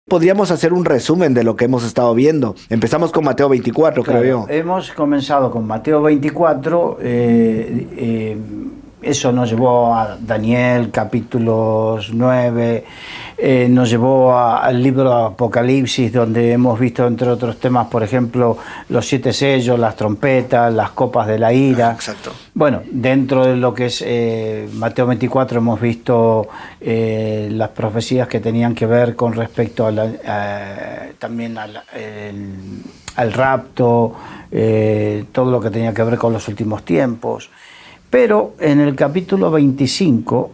Podríamos hacer un resumen de lo que hemos estado viendo. Empezamos con Mateo 24, Claro, creo yo. hemos comenzado con Mateo 24, eso nos llevó a Daniel, capítulos 9, nos llevó al libro de Apocalipsis, donde hemos visto, entre otros temas, por ejemplo, los 7 sellos, las trompetas, las copas de la ira. Exacto. Bueno, dentro de lo que es Mateo 24 hemos visto las profecías que tenían que ver con respecto a también al rapto, todo lo que tenía que ver con los últimos tiempos. Pero en el capítulo 25,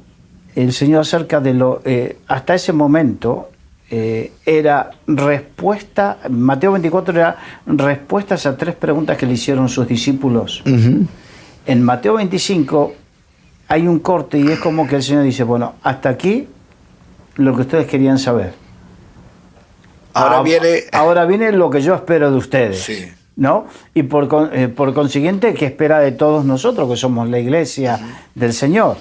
el Señor acerca de lo... hasta ese momento era respuesta... Mateo 24 era respuestas a 3 preguntas que le hicieron sus discípulos. En Mateo 25 hay un corte y es como que el Señor dice, bueno, hasta aquí lo que ustedes querían saber. Ahora viene lo que yo espero de ustedes. Sí. ¿No? Y por consiguiente, ¿qué espera de todos nosotros, que somos la iglesia del Señor?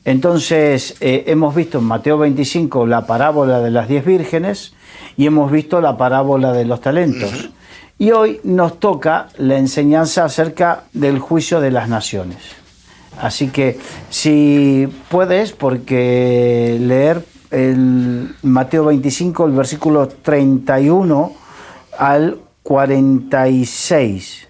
Entonces, hemos visto en Mateo 25 la parábola de las 10 vírgenes y hemos visto la parábola de los talentos. Y hoy nos toca la enseñanza acerca del juicio de las naciones. Así que, si puedes, porque leer el Mateo 25, el versículo 31 al 46.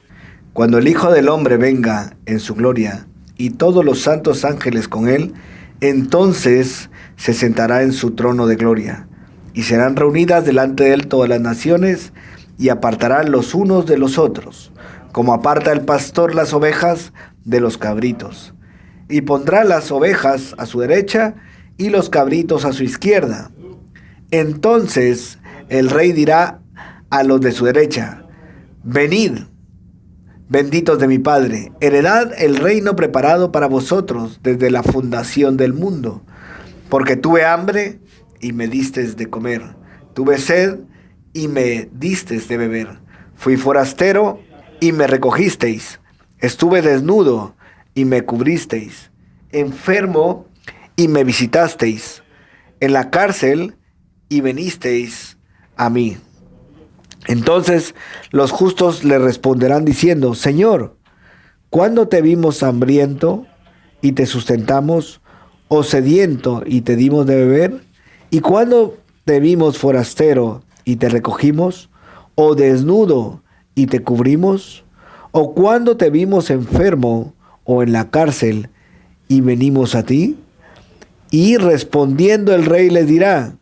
Cuando el Hijo del Hombre venga en su gloria y todos los santos ángeles con él, entonces se sentará en su trono de gloria y serán reunidas delante de él todas las naciones y apartarán los unos de los otros, como aparta el pastor las ovejas de los cabritos, y pondrá las ovejas a su derecha y los cabritos a su izquierda. Entonces el rey dirá a los de su derecha: venid, benditos de mi Padre, heredad el reino preparado para vosotros desde la fundación del mundo. Porque tuve hambre y me disteis de comer, tuve sed y me disteis de beber, fui forastero y me recogisteis, estuve desnudo y me cubristeis, enfermo y me visitasteis, en la cárcel y venisteis a mí. Entonces los justos le responderán diciendo: Señor, ¿cuándo te vimos hambriento y te sustentamos, o sediento y te dimos de beber? ¿Y cuándo te vimos forastero y te recogimos, o desnudo y te cubrimos? ¿O cuándo te vimos enfermo o en la cárcel y venimos a ti? Y respondiendo el rey les dirá: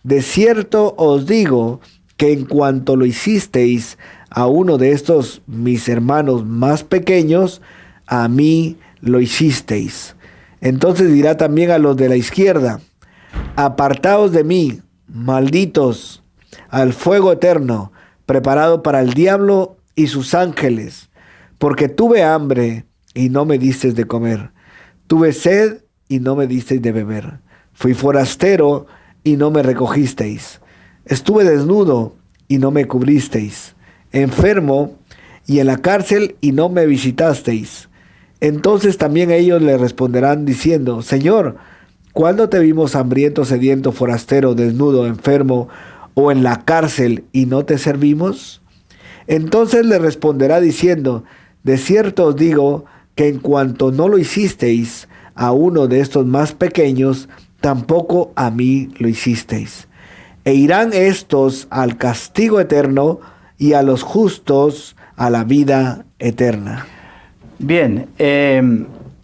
de cierto os digo que en cuanto lo hicisteis a uno de estos mis hermanos más pequeños, a mí lo hicisteis. Entonces dirá también a los de la izquierda: apartaos de mí, malditos, al fuego eterno, preparado para el diablo y sus ángeles, porque tuve hambre y no me disteis de comer, tuve sed y no me disteis de beber, fui forastero y no me recogisteis, estuve desnudo y no me cubristeis, enfermo y en la cárcel y no me visitasteis. Entonces también ellos le responderán diciendo: Señor, ¿cuándo te vimos hambriento, sediento, forastero, desnudo, enfermo o en la cárcel y no te servimos? Entonces le responderá diciendo: de cierto os digo que en cuanto no lo hicisteis a uno de estos más pequeños, tampoco a mí lo hicisteis. E irán estos al castigo eterno y a los justos a la vida eterna. Bien,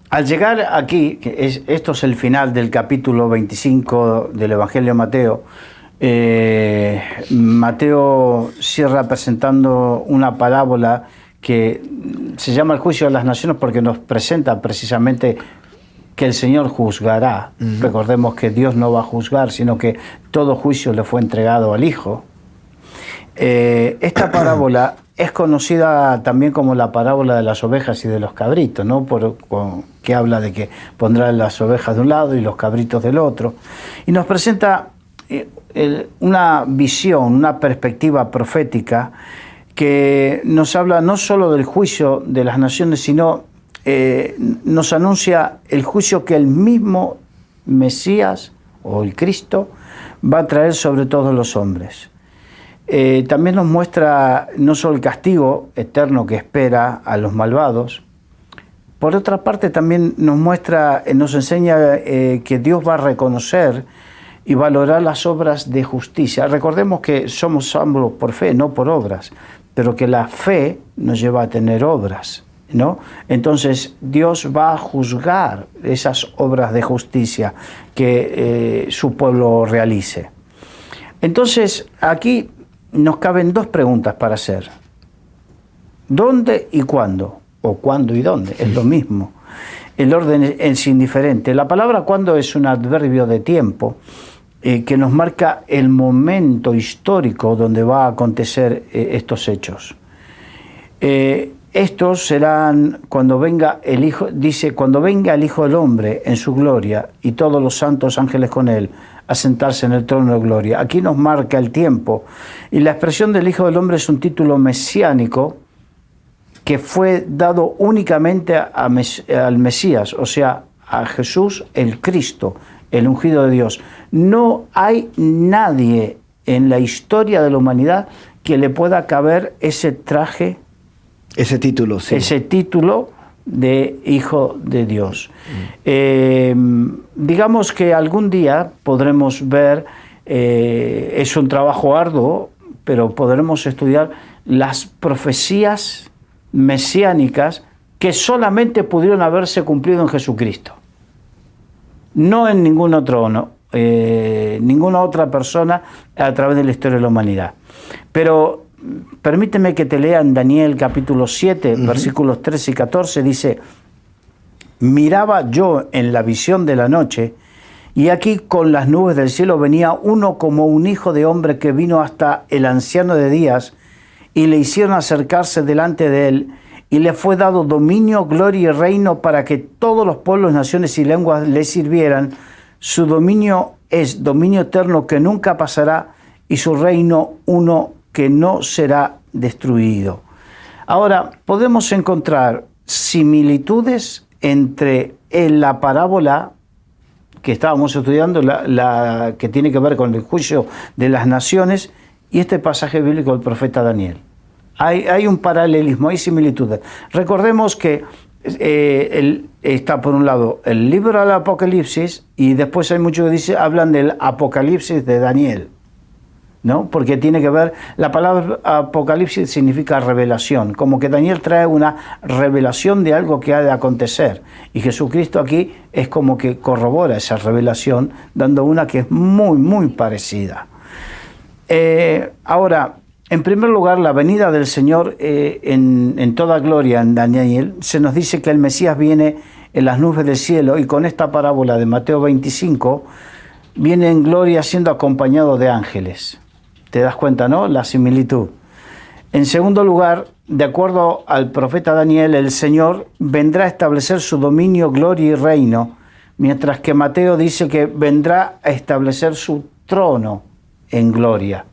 al llegar aquí, esto es el final del capítulo 25 del Evangelio de Mateo, Mateo cierra presentando una parábola que se llama el juicio de las naciones porque nos presenta precisamente que el Señor juzgará. Recordemos que Dios no va a juzgar, sino que todo juicio le fue entregado al Hijo. Esta parábola es conocida también como la parábola de las ovejas y de los cabritos, ¿no? Que habla de que pondrá las ovejas de un lado y los cabritos del otro. Y nos presenta una visión, una perspectiva profética que nos habla no solo del juicio de las naciones, sino nos anuncia el juicio que el mismo Mesías o el Cristo va a traer sobre todos los hombres. También nos muestra no solo el castigo eterno que espera a los malvados, por otra parte también nos enseña que Dios va a reconocer y valorar las obras de justicia. Recordemos que somos salvos por fe, no por obras, pero que la fe nos lleva a tener obras, ¿no? Entonces Dios va a juzgar esas obras de justicia que su pueblo realice. Entonces aquí nos caben dos preguntas para hacer. ¿Dónde y cuándo? O cuándo y dónde, es lo mismo. El orden es indiferente. La palabra cuándo es un adverbio de tiempo que nos marca el momento histórico donde va a acontecer estos hechos. Estos serán cuando venga el Hijo, dice, cuando venga el Hijo del Hombre en su gloria y todos los santos ángeles con él a sentarse en el trono de gloria. Aquí nos marca el tiempo. Y la expresión del Hijo del Hombre es un título mesiánico que fue dado únicamente al Mesías, o sea, a Jesús el Cristo, el ungido de Dios. No hay nadie en la historia de la humanidad que le pueda caber ese traje, ese título, sí. Ese título de Hijo de Dios. Digamos que algún día podremos ver, es un trabajo arduo, pero podremos estudiar las profecías mesiánicas que solamente pudieron haberse cumplido en Jesucristo. No en ningún otro, ninguna otra persona a través de la historia de la humanidad. Pero permíteme que te lea en Daniel capítulo 7, versículos 13 y 14, dice: miraba yo en la visión de la noche, y aquí con las nubes del cielo venía uno como un hijo de hombre que vino hasta el anciano de días, y le hicieron acercarse delante de él, y le fue dado dominio, gloria y reino para que todos los pueblos, naciones y lenguas le sirvieran. Su dominio es dominio eterno que nunca pasará, y su reino uno que no será destruido. Ahora, podemos encontrar similitudes entre la parábola que estábamos estudiando, la que tiene que ver con el juicio de las naciones, y este pasaje bíblico del profeta Daniel. Hay un paralelismo, hay similitudes. Recordemos que está por un lado el libro del Apocalipsis, y después hay muchos que hablan del Apocalipsis de Daniel, ¿no? Porque tiene que ver, la palabra Apocalipsis significa revelación, como que Daniel trae una revelación de algo que ha de acontecer, y Jesucristo aquí es como que corrobora esa revelación, dando una que es muy, muy parecida. Ahora, en primer lugar, la venida del Señor en toda gloria en Daniel, se nos dice que el Mesías viene en las nubes del cielo, y con esta parábola de Mateo 25, viene en gloria siendo acompañado de ángeles. ¿Te das cuenta, no? La similitud. En segundo lugar, de acuerdo al profeta Daniel, el Señor vendrá a establecer su dominio, gloria y reino, mientras que Mateo dice que vendrá a establecer su trono en gloria.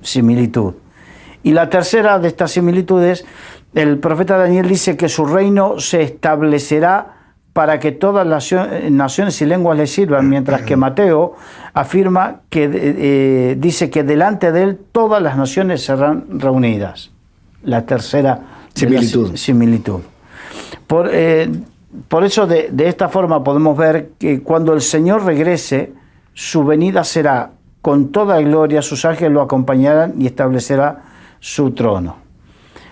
Similitud. Y la tercera de estas similitudes, el profeta Daniel dice que su reino se establecerá para que todas las naciones y lenguas le sirvan, mientras que Mateo afirma que dice que delante de él todas las naciones serán reunidas. La tercera similitud. Por eso de esta forma podemos ver que cuando el Señor regrese, su venida será con toda gloria, sus ángeles lo acompañarán y establecerá su trono.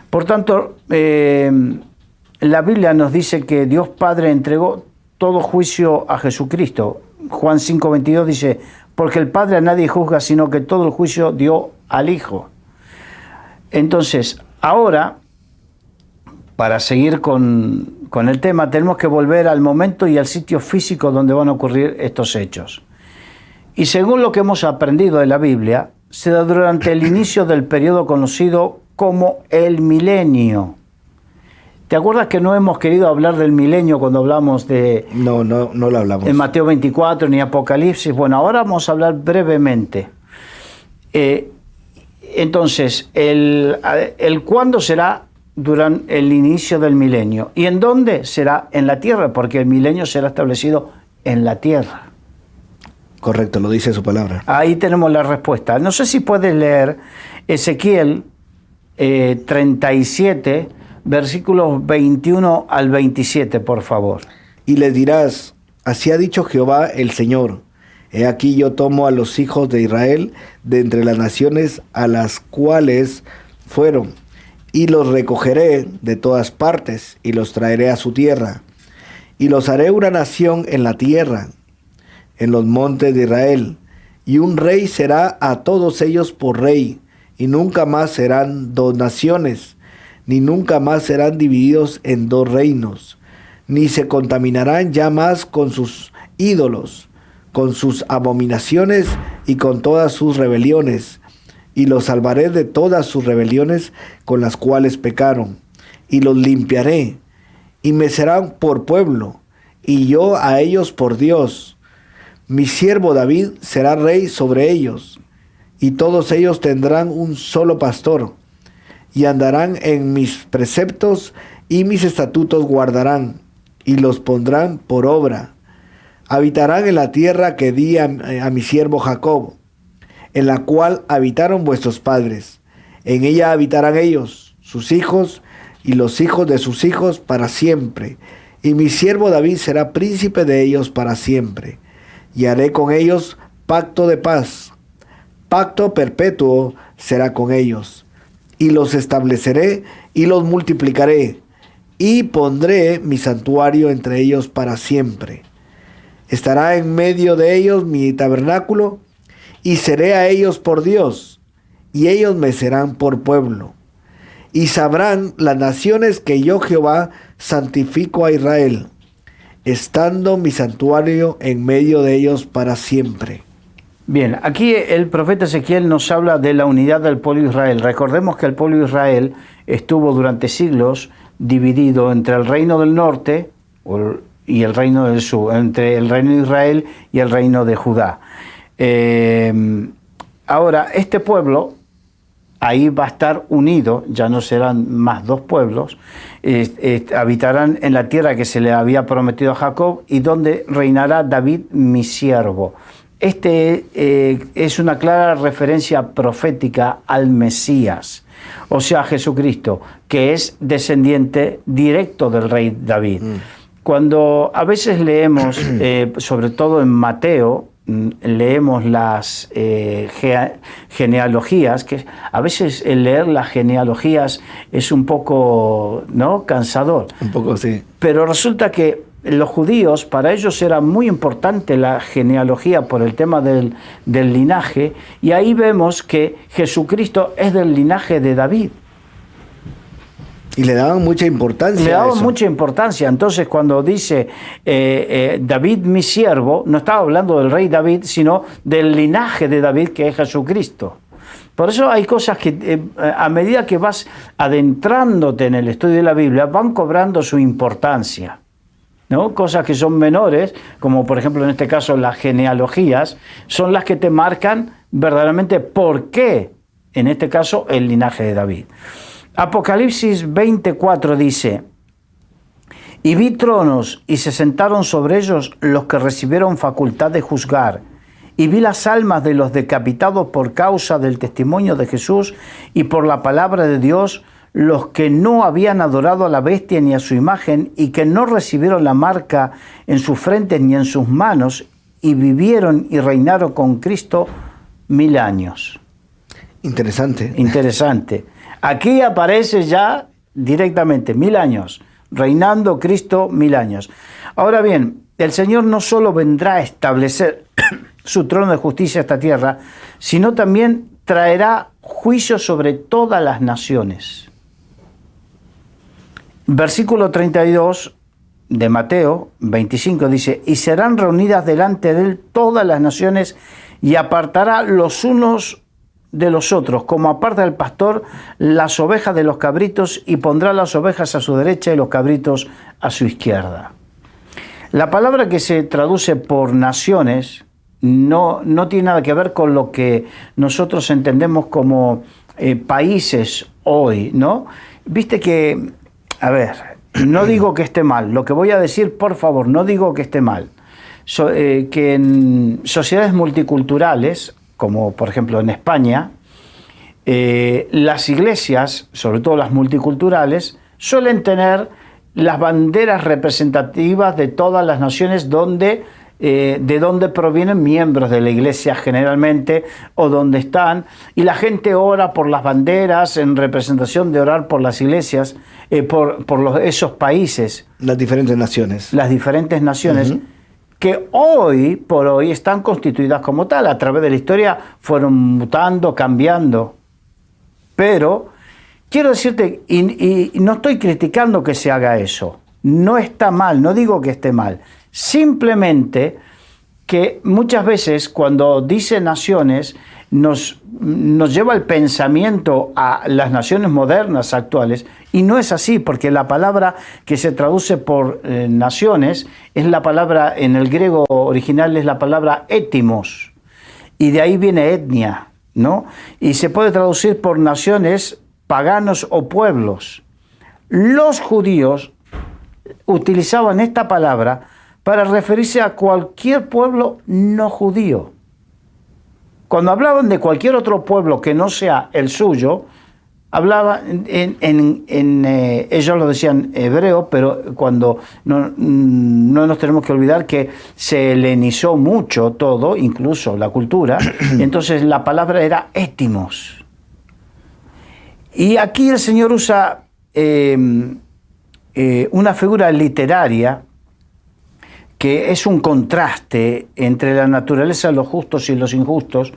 Por tanto, la Biblia nos dice que Dios Padre entregó todo juicio a Jesucristo. Juan 5:22 dice: porque el Padre a nadie juzga, sino que todo el juicio dio al Hijo. Entonces, ahora, para seguir con el tema, tenemos que volver al momento y al sitio físico donde van a ocurrir estos hechos. Y según lo que hemos aprendido de la Biblia, se da durante el inicio del periodo conocido como el milenio. ¿Te acuerdas que no hemos querido hablar del milenio cuando hablamos de... No lo hablamos. En Mateo 24 ni Apocalipsis. Bueno, ahora vamos a hablar brevemente. Entonces, el cuándo será durante el inicio del milenio. ¿Y en dónde será? En la tierra, porque el milenio será establecido en la tierra. Correcto, lo dice su palabra. Ahí tenemos la respuesta. No sé si puedes leer Ezequiel 37, versículos 21 al 27, por favor. Y les dirás, así ha dicho Jehová el Señor. He aquí yo tomo a los hijos de Israel de entre las naciones a las cuales fueron, y los recogeré de todas partes, y los traeré a su tierra, y los haré una nación en la tierra, en los montes de Israel, y un rey será a todos ellos por rey, y nunca más serán dos naciones, ni nunca más serán divididos en dos reinos, ni se contaminarán ya más con sus ídolos, con sus abominaciones y con todas sus rebeliones, y los salvaré de todas sus rebeliones con las cuales pecaron, y los limpiaré, y me serán por pueblo, y yo a ellos por Dios. Mi siervo David será rey sobre ellos, y todos ellos tendrán un solo pastor, y andarán en mis preceptos, y mis estatutos guardarán, y los pondrán por obra. Habitarán en la tierra que di a mi siervo Jacob, en la cual habitaron vuestros padres. En ella habitarán ellos, sus hijos, y los hijos de sus hijos para siempre. Y mi siervo David será príncipe de ellos para siempre. Y haré con ellos pacto de paz. Pacto perpetuo será con ellos. Y los estableceré y los multiplicaré. Y pondré mi santuario entre ellos para siempre. Estará en medio de ellos mi tabernáculo, y seré a ellos por Dios, y ellos me serán por pueblo. Y sabrán las naciones que yo Jehová santifico a Israel, estando mi santuario en medio de ellos para siempre. Bien, aquí el profeta Ezequiel nos habla de la unidad del pueblo de Israel. Recordemos que el pueblo de Israel estuvo durante siglos dividido entre el reino del norte y el reino del sur, entre el reino de Israel y el reino de Judá. Ahora, este pueblo ahí va a estar unido, ya no serán más dos pueblos, habitarán en la tierra que se le había prometido a Jacob y donde reinará David, mi siervo. Es una clara referencia profética al Mesías, o sea, a Jesucristo, que es descendiente directo del rey David. Cuando a veces leemos, sobre todo en Mateo, leemos las genealogías, que a veces el leer las genealogías es un poco, ¿no?, cansador. Un poco, sí. Pero resulta que los judíos, para ellos era muy importante la genealogía por el tema del linaje, y ahí vemos que Jesucristo es del linaje de David. Y le daban mucha importancia. Le daban mucha importancia. Entonces, cuando dice David, mi siervo, no estaba hablando del rey David, sino del linaje de David, que es Jesucristo. Por eso hay cosas que a medida que vas adentrándote en el estudio de la Biblia, van cobrando su importancia, ¿no? Cosas que son menores, como por ejemplo en este caso las genealogías, son las que te marcan verdaderamente por qué, en este caso, el linaje de David. Apocalipsis 24 dice: y vi tronos, y se sentaron sobre ellos los que recibieron facultad de juzgar, y vi las almas de los decapitados por causa del testimonio de Jesús y por la palabra de Dios, los que no habían adorado a la bestia ni a su imagen, y que no recibieron la marca en sus frentes ni en sus manos, y vivieron y reinaron con Cristo 1000 años. Interesante. Interesante. Aquí aparece ya directamente 1000 años, reinando Cristo 1000 años. Ahora bien, el Señor no solo vendrá a establecer su trono de justicia a esta tierra, sino también traerá juicio sobre todas las naciones. Versículo 32 de Mateo 25 dice: y serán reunidas delante de él todas las naciones, y apartará los unos de los otros, como aparta el pastor las ovejas de los cabritos, y pondrá las ovejas a su derecha y los cabritos a su izquierda. La palabra que se traduce por naciones no tiene nada que ver con lo que nosotros entendemos como países hoy, ¿no? Viste que, a ver, no digo que esté mal, lo que voy a decir, por favor, no digo que esté mal, que en sociedades multiculturales, como por ejemplo en España, las iglesias, sobre todo las multiculturales, suelen tener las banderas representativas de todas las naciones de donde provienen miembros de la iglesia generalmente, o donde están, y la gente ora por las banderas en representación de orar por las iglesias, por esos países. Las diferentes naciones. Las diferentes naciones, que hoy por hoy están constituidas como tal. A través de la historia fueron mutando, cambiando. Pero quiero decirte, y no estoy criticando que se haga eso, no está mal, no digo que esté mal, simplemente que muchas veces cuando dice naciones nos lleva el pensamiento a las naciones modernas actuales, y no es así, porque la palabra que se traduce por naciones es la palabra, en el griego original es la palabra étimos, y de ahí viene etnia, ¿no? Y se puede traducir por naciones, paganos o pueblos. Los judíos utilizaban esta palabra para referirse a cualquier pueblo no judío. Cuando hablaban de cualquier otro pueblo que no sea el suyo, hablaban ellos lo decían hebreo, pero cuando no nos tenemos que olvidar que se helenizó mucho todo, incluso la cultura, entonces la palabra era étimos. Y aquí el Señor usa una figura literaria que es un contraste entre la naturaleza de los justos y los injustos.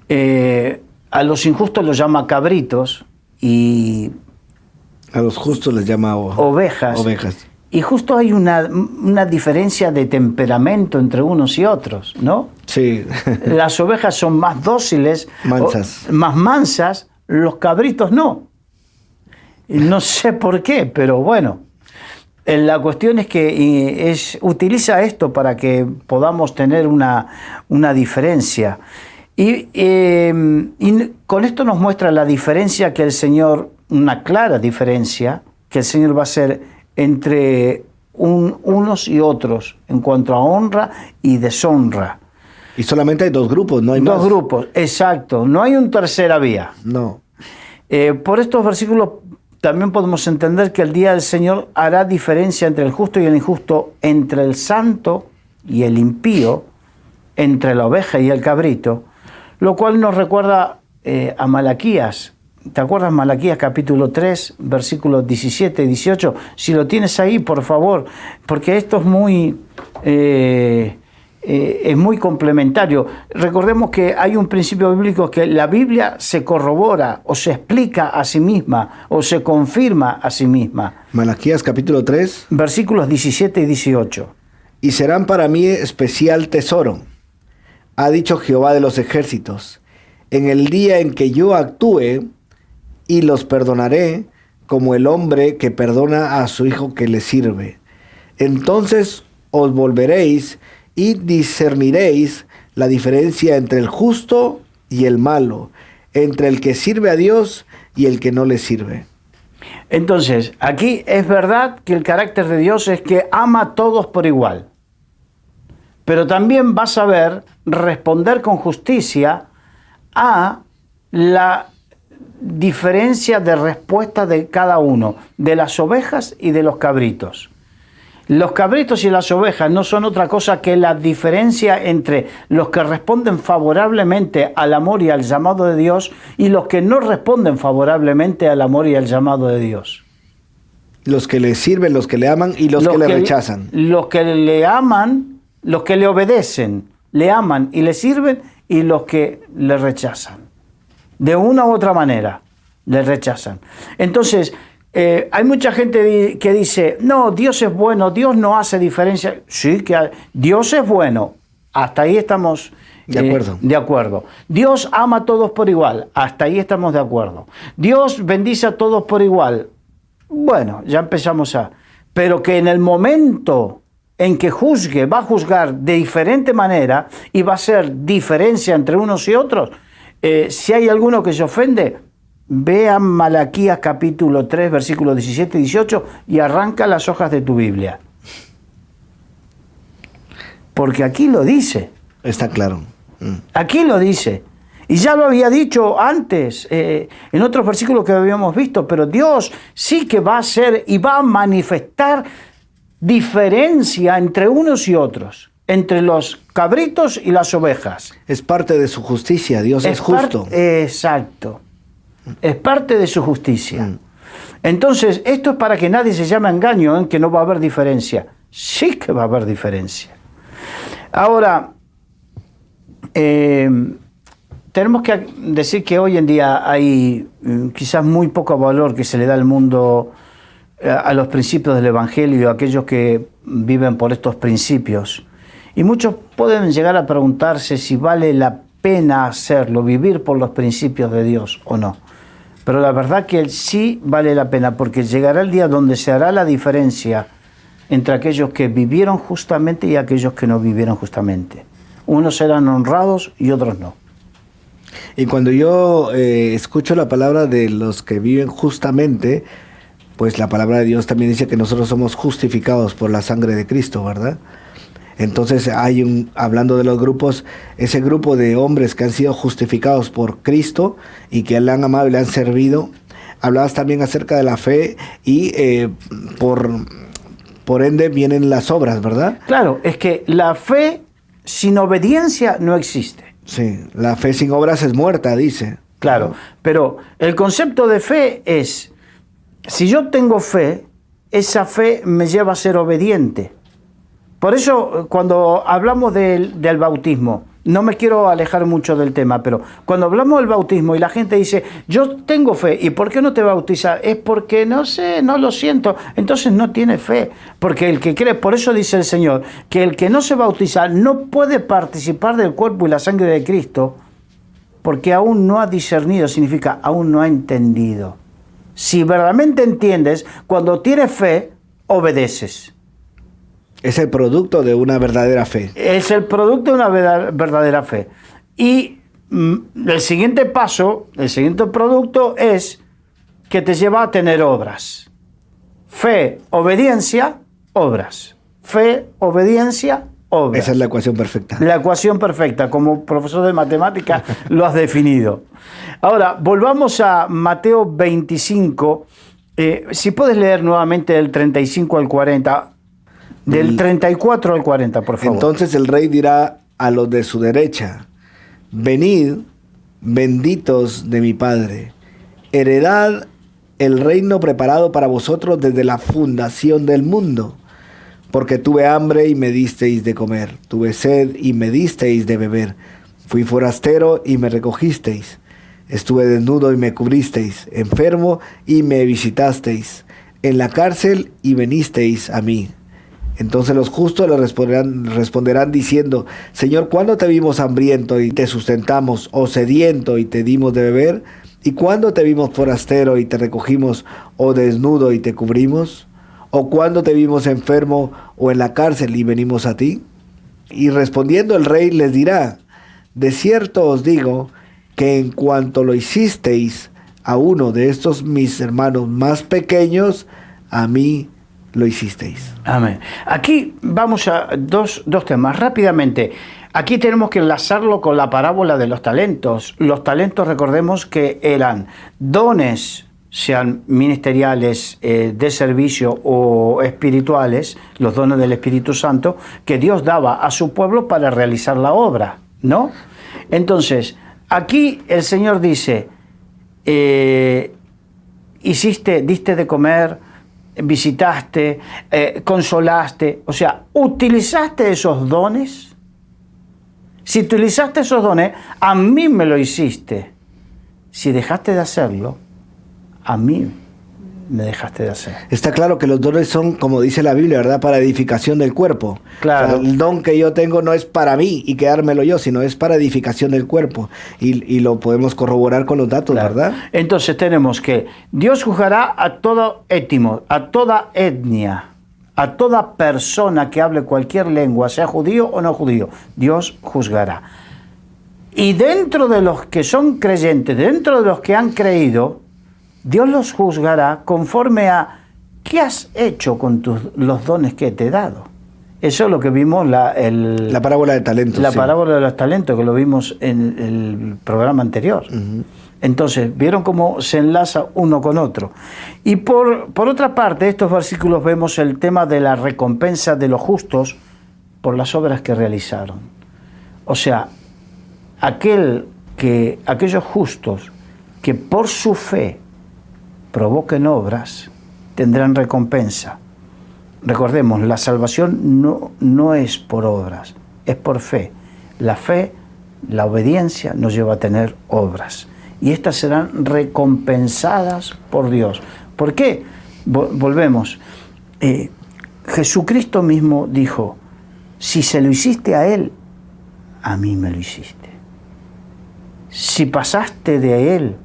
A los injustos los llama cabritos y a los justos les llama ovejas. Y justo hay una diferencia de temperamento entre unos y otros, ¿no? Sí. Las ovejas son más dóciles, más mansas, los cabritos no. No sé por qué, pero bueno. La cuestión es que utiliza esto para que podamos tener una diferencia. Y con esto nos muestra la diferencia que el Señor, una clara diferencia que el Señor va a hacer entre unos y otros en cuanto a honra y deshonra. Y solamente hay dos grupos, no hay más. Dos grupos, exacto. No hay una tercera vía. No. Por estos versículos también podemos entender que el día del Señor hará diferencia entre el justo y el injusto, entre el santo y el impío, entre la oveja y el cabrito, lo cual nos recuerda a Malaquías. ¿Te acuerdas? Malaquías capítulo 3, versículos 17 y 18. Si lo tienes ahí, por favor, porque esto es muy complementario. Recordemos que hay un principio bíblico que la Biblia se corrobora o se explica a sí misma o se confirma a sí misma. Malaquías capítulo 3. Versículos 17 y 18. Y serán para mí especial tesoro, ha dicho Jehová de los ejércitos, en el día en que yo actúe, y los perdonaré como el hombre que perdona a su hijo que le sirve. Entonces os volveréis y discerniréis la diferencia entre el justo y el malo, entre el que sirve a Dios y el que no le sirve. Entonces, aquí es verdad que el carácter de Dios es que ama a todos por igual, pero también va a saber responder con justicia a la diferencia de respuesta de cada uno, de las ovejas y de los cabritos. Los cabritos y las ovejas no son otra cosa que la diferencia entre los que responden favorablemente al amor y al llamado de Dios y los que no responden favorablemente al amor y al llamado de Dios. Los que le sirven, los que le aman y los que le rechazan. Los que le aman, los que le obedecen, le aman y le sirven, y los que le rechazan. De una u otra manera, le rechazan. Entonces, hay mucha gente que dice, no, Dios es bueno, Dios no hace diferencia. Sí, que Dios es bueno. Hasta ahí estamos de acuerdo. Dios ama a todos por igual. Hasta ahí estamos de acuerdo. Dios bendice a todos por igual. Bueno, ya empezamos a... Pero que en el momento en que juzgue, va a juzgar de diferente manera y va a ser diferencia entre unos y otros. Si hay alguno que se ofende, vean Malaquías capítulo 3, versículos 17 y 18 y arranca las hojas de tu Biblia. porque aquí lo dice. Está claro. Aquí lo dice. Y ya lo había dicho antes, en otros versículos que habíamos visto, pero Dios sí que va a hacer y va a manifestar diferencia entre unos y otros, entre los cabritos y las ovejas. Es parte de su justicia, Dios es justo. Exacto. Es parte de su justicia. Entonces, esto es para que nadie se llame engaño, en que no va a haber diferencia. Sí que va a haber diferencia. Ahora, tenemos que decir que hoy en día hay quizás muy poco valor que se le da al mundo a los principios del Evangelio, a aquellos que viven por estos principios. Y muchos pueden llegar a preguntarse si vale la pena hacerlo, vivir por los principios de Dios o no. Pero la verdad que sí vale la pena, porque llegará el día donde se hará la diferencia entre aquellos que vivieron justamente y aquellos que no vivieron justamente. Unos serán honrados y otros no. Y cuando yo escucho la palabra de los que viven justamente, pues la palabra de Dios también dice que nosotros somos justificados por la sangre de Cristo, ¿verdad? Entonces hay hablando de los grupos, ese grupo de hombres que han sido justificados por Cristo y que le han amado y le han servido. Hablabas también acerca de la fe y por ende vienen las obras, ¿verdad? Claro, es que la fe sin obediencia no existe. Sí, la fe sin obras es muerta, dice. Claro, pero el concepto de fe es, si yo tengo fe, esa fe me lleva a ser obediente. Por eso, cuando hablamos del bautismo, no me quiero alejar mucho del tema, pero cuando hablamos del bautismo y la gente dice, yo tengo fe, ¿y por qué no te bautizas? Es porque no sé, no lo siento. Entonces no tiene fe, porque el que cree, por eso dice el Señor, que el que no se bautiza no puede participar del cuerpo y la sangre de Cristo, porque aún no ha discernido, significa aún no ha entendido. Si verdaderamente entiendes, cuando tienes fe, obedeces. Es el producto de una verdadera fe. Es el producto de una verdadera fe. Y el siguiente paso, el siguiente producto es que te lleva a tener obras. Fe, obediencia, obras. Fe, obediencia, obras. Esa es la ecuación perfecta. La ecuación perfecta, como profesor de matemáticas lo has definido. Ahora, volvamos a Mateo 25. Si puedes leer nuevamente del 35 al 40. Del 34 al 40, por favor. Entonces el rey dirá a los de su derecha, venid, benditos de mi Padre, heredad el reino preparado para vosotros desde la fundación del mundo. Porque tuve hambre y me disteis de comer, tuve sed y me disteis de beber, fui forastero y me recogisteis, estuve desnudo y me cubristeis, enfermo y me visitasteis, en la cárcel y venisteis a mí. Entonces los justos le responderán diciendo, Señor, ¿cuándo te vimos hambriento y te sustentamos, o sediento y te dimos de beber? ¿Y cuándo te vimos forastero y te recogimos, o desnudo y te cubrimos? ¿O cuándo te vimos enfermo o en la cárcel y venimos a ti? Y respondiendo el rey les dirá, de cierto os digo que en cuanto lo hicisteis a uno de estos mis hermanos más pequeños, a mí lo hicisteis. Amén. Aquí vamos a dos temas rápidamente. Aquí tenemos que enlazarlo con la parábola de los talentos. Los talentos, recordemos que eran dones, sean ministeriales, de servicio o espirituales, los dones del Espíritu Santo, que Dios daba a su pueblo para realizar la obra, ¿no? Entonces, aquí el Señor dice, diste de comer, visitaste, consolaste, o sea, utilizaste esos dones. Si utilizaste esos dones, a mí me lo hiciste. Si dejaste de hacerlo, a mí me dejaste de hacer. Está claro que los dones son, como dice la Biblia, ¿verdad?, para edificación del cuerpo. Claro. O sea, el don que yo tengo no es para mí y quedármelo yo, sino es para edificación del cuerpo. Y lo podemos corroborar con los datos, claro, ¿verdad? Entonces tenemos que Dios juzgará a todo étimo, a toda etnia, a toda persona que hable cualquier lengua, sea judío o no judío. Dios juzgará. Y dentro de los que son creyentes, dentro de los que han creído, Dios los juzgará conforme a qué has hecho con los dones que te he dado. Eso es lo que vimos, La parábola de talentos. la sí. parábola de los talentos, que lo vimos en el programa anterior. Ujú. Entonces, vieron cómo se enlaza uno con otro. Y por otra parte, estos versículos vemos el tema de la recompensa de los justos por las obras que realizaron. O sea, aquellos justos que por su fe provoquen obras, tendrán recompensa. Recordemos, la salvación no es por obras, es por fe. La fe, la obediencia nos lleva a tener obras. Y estas serán recompensadas por Dios. ¿Por qué? Volvemos. Jesucristo mismo dijo, si se lo hiciste a Él, a mí me lo hiciste. Si pasaste de Él,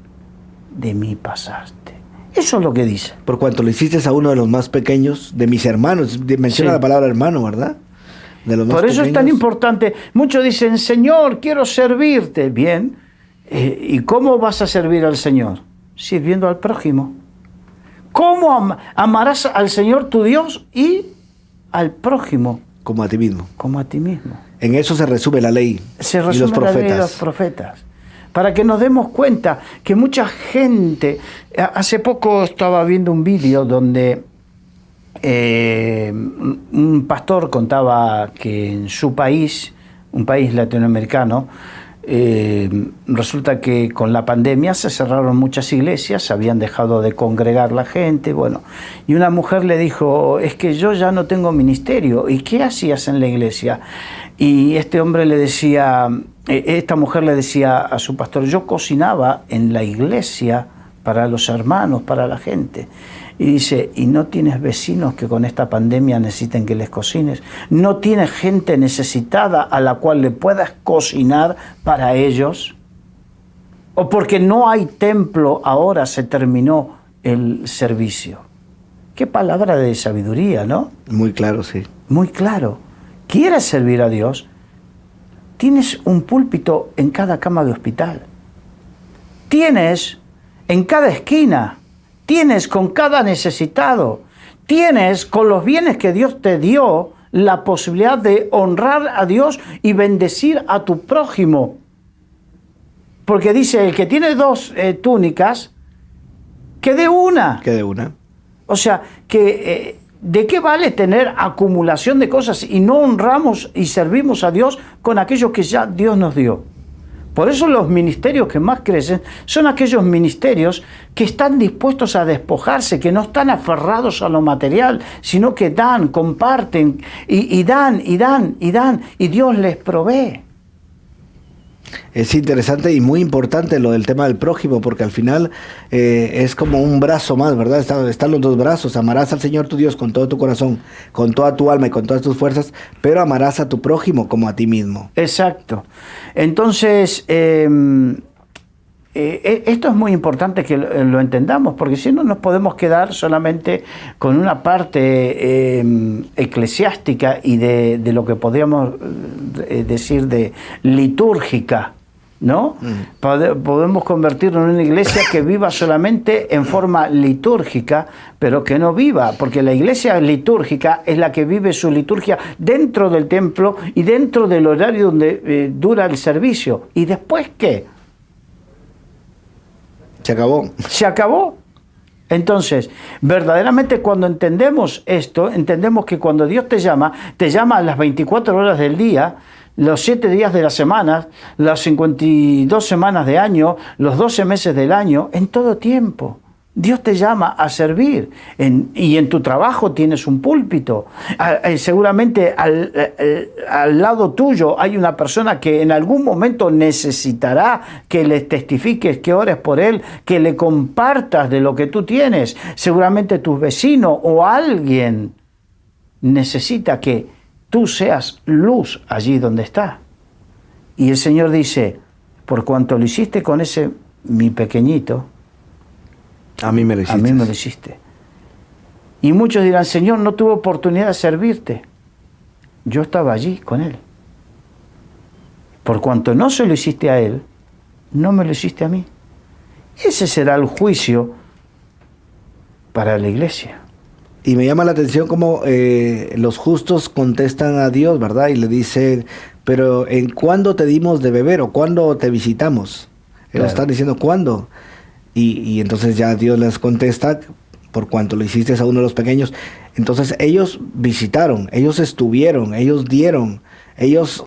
de mí pasaste. Eso es lo que dice. Por cuanto lo hiciste a uno de los más pequeños, de mis hermanos. Menciona Sí. la palabra hermano, ¿verdad? De los más Por eso es tan pequeños. importante. Muchos dicen, Señor, quiero servirte. Bien. ¿Y cómo vas a servir al Señor? Sirviendo al prójimo. ¿Cómo amarás al Señor tu Dios y al prójimo Como a ti mismo. como a ti mismo? En eso se resume la ley Se y los resume la ley de profetas. los profetas. Para que nos demos cuenta que mucha gente... Hace poco estaba viendo un vídeo donde un pastor contaba que en su país, un país latinoamericano, resulta que con la pandemia se cerraron muchas iglesias, se habían dejado de congregar la gente, bueno, y una mujer le dijo, es que yo ya no tengo ministerio, ¿y qué hacías en la iglesia? Y este hombre le decía, esta mujer le decía a su pastor, yo cocinaba en la iglesia para los hermanos, para la gente. Y dice, ¿y no tienes vecinos que con esta pandemia necesiten que les cocines? ¿No tienes gente necesitada a la cual le puedas cocinar para ellos? ¿O porque no hay templo ahora se terminó el servicio? Qué palabra de sabiduría, ¿no? Muy claro, sí. Muy claro. ¿Quieres servir a Dios? Tienes un púlpito en cada cama de hospital. Tienes en cada esquina. Tienes con cada necesitado. Tienes con los bienes que Dios te dio la posibilidad de honrar a Dios y bendecir a tu prójimo. Porque dice, el que tiene dos túnicas, que dé una. Que de una. O sea, que ¿de qué vale tener acumulación de cosas y no honramos y servimos a Dios con aquello que ya Dios nos dio? Por eso los ministerios que más crecen son aquellos ministerios que están dispuestos a despojarse, que no están aferrados a lo material, sino que dan, comparten y dan, y Dios les provee. Es interesante y muy importante lo del tema del prójimo, porque al final es como un brazo más, ¿verdad? Están los dos brazos. Amarás al Señor tu Dios con todo tu corazón, con toda tu alma y con todas tus fuerzas, pero amarás a tu prójimo como a ti mismo. Exacto. Entonces, esto es muy importante que lo entendamos, porque si no nos podemos quedar solamente con una parte eclesiástica y de lo que podríamos decir de litúrgica, ¿no? Podemos convertirnos en una iglesia que viva solamente en forma litúrgica, pero que no viva, porque la iglesia litúrgica es la que vive su liturgia dentro del templo y dentro del horario donde dura el servicio. ¿Y después qué? Se acabó. Se acabó. Entonces, verdaderamente cuando entendemos esto, entendemos que cuando Dios te llama a las 24 horas del día, los 7 días de la semana, las 52 semanas de año, los 12 meses del año, en todo tiempo. Dios te llama a servir y en tu trabajo tienes un púlpito. Seguramente al lado tuyo hay una persona que en algún momento necesitará que le testifiques, que ores por él, que le compartas de lo que tú tienes. Seguramente tu vecino o alguien necesita que tú seas luz allí donde está. Y el Señor dice, por cuanto lo hiciste con ese mi pequeñito, A mí me lo hiciste. a mí me lo hiciste. Y muchos dirán, Señor, no tuve oportunidad de servirte. Yo estaba allí con Él. Por cuanto no se lo hiciste a Él, no me lo hiciste a mí. Ese será el juicio para la iglesia. Y me llama la atención cómo los justos contestan a Dios, ¿verdad? Y le dicen, pero ¿en cuándo te dimos de beber o cuándo te visitamos? Ellos están diciendo, ¿cuándo? Y entonces ya Dios les contesta, por cuanto lo hiciste a uno de los pequeños. Entonces ellos visitaron, ellos estuvieron, ellos dieron, ellos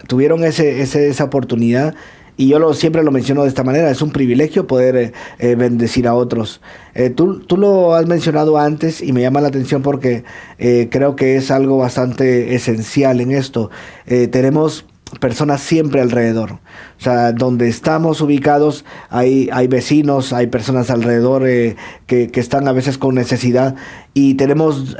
tuvieron esa oportunidad. Y yo siempre lo menciono de esta manera, es un privilegio poder bendecir a otros. Tú lo has mencionado antes y me llama la atención porque creo que es algo bastante esencial en esto. Tenemos personas siempre alrededor. O sea, donde estamos ubicados hay vecinos, hay personas alrededor que están a veces con necesidad y tenemos...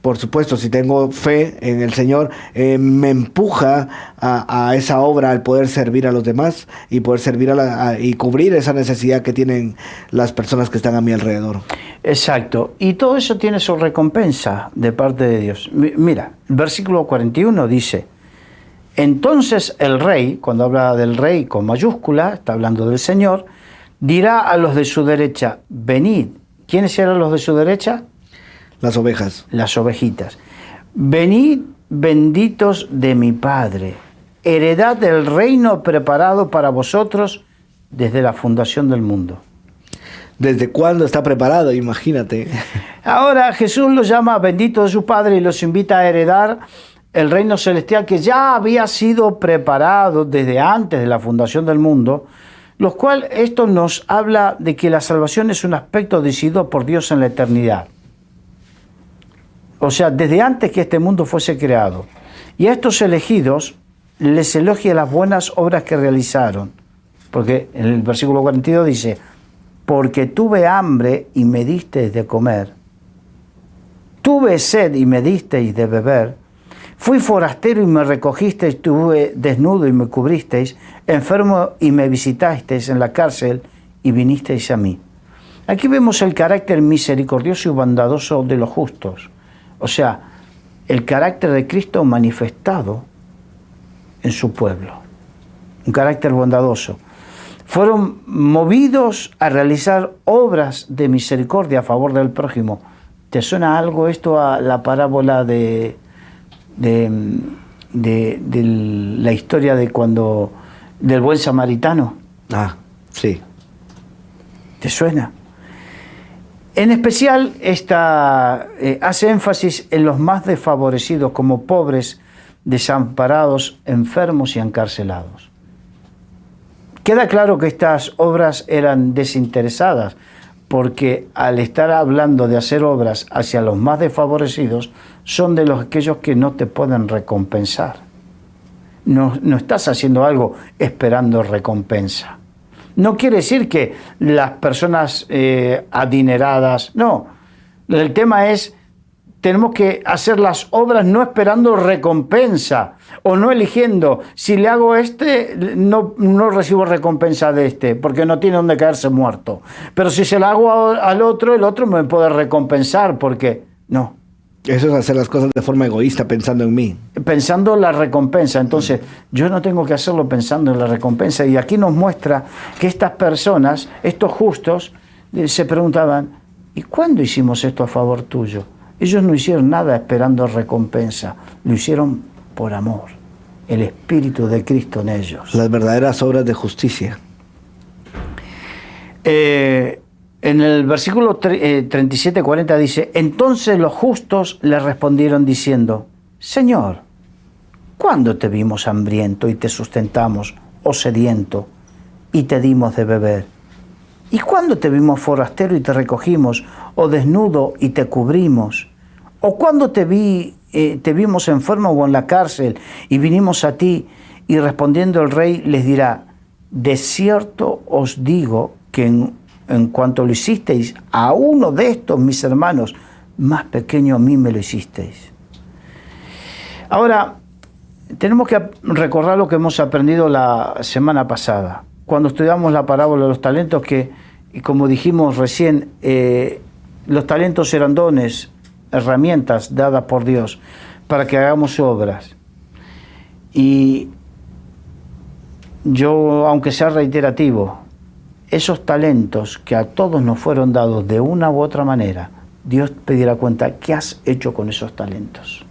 por supuesto, si tengo fe en el Señor, me empuja a esa obra, al poder servir a los demás y poder servir y cubrir esa necesidad que tienen las personas que están a mi alrededor. Exacto. Y todo eso tiene su recompensa de parte de Dios. Mira, el versículo 41 dice, entonces el rey, cuando habla del rey con mayúscula, está hablando del Señor, dirá a los de su derecha, venid. ¿Quiénes eran los de su derecha? Las ovejas. Las ovejitas. Venid benditos de mi Padre, heredad del reino preparado para vosotros desde la fundación del mundo. ¿Desde cuándo está preparado? Imagínate. Ahora Jesús los llama benditos de su Padre y los invita a heredar el reino celestial que ya había sido preparado desde antes de la fundación del mundo, lo cual esto nos habla de que la salvación es un aspecto decidido por Dios en la eternidad. O sea, desde antes que este mundo fuese creado. Y a estos elegidos les elogia las buenas obras que realizaron. Porque en el versículo 42 dice, porque tuve hambre y me disteis de comer. Tuve sed y me disteis de beber. Fui forastero y me recogisteis, estuve desnudo y me cubristeis, enfermo y me visitasteis en la cárcel y vinisteis a mí. Aquí vemos el carácter misericordioso y bondadoso de los justos. O sea, el carácter de Cristo manifestado en su pueblo. Un carácter bondadoso. Fueron movidos a realizar obras de misericordia a favor del prójimo. ¿Te suena algo esto a la parábola de la historia del buen samaritano? Ah, sí. ¿Te suena? En especial, esta hace énfasis en los más desfavorecidos como pobres, desamparados, enfermos y encarcelados. Queda claro que estas obras eran desinteresadas, porque al estar hablando de hacer obras hacia los más desfavorecidos, son de aquellos que no te pueden recompensar. No estás haciendo algo esperando recompensa. No quiere decir que las personas adineradas, no. El tema es, tenemos que hacer las obras no esperando recompensa o no eligiendo, si le hago no recibo recompensa de porque no tiene donde caerse muerto. Pero si se lo hago al otro, el otro me puede recompensar, porque no. Eso es hacer las cosas de forma egoísta, pensando en mí. Pensando en la recompensa. Entonces, yo no tengo que hacerlo pensando en la recompensa. Y aquí nos muestra que estas personas, estos justos, se preguntaban, ¿y cuándo hicimos esto a favor tuyo? Ellos no hicieron nada esperando recompensa. Lo hicieron por amor. El Espíritu de Cristo en ellos. Las verdaderas obras de justicia. En el versículo 37-40 dice, entonces los justos le respondieron diciendo, Señor, ¿cuándo te vimos hambriento y te sustentamos, o sediento y te dimos de beber? ¿Y cuándo te vimos forastero y te recogimos, o desnudo y te cubrimos? ¿O cuándo te vimos enfermo o en la cárcel y vinimos a ti? Y respondiendo el rey les dirá, de cierto os digo que en cuanto lo hicisteis a uno de estos mis hermanos, más pequeño a mí me lo hicisteis. Ahora, tenemos que recordar lo que hemos aprendido la semana pasada, cuando estudiamos la parábola de los talentos, que, como dijimos recién, los talentos eran dones, herramientas dadas por Dios para que hagamos obras. Y yo, aunque sea reiterativo, esos talentos que a todos nos fueron dados de una u otra manera, Dios pedirá cuenta, ¿qué has hecho con esos talentos?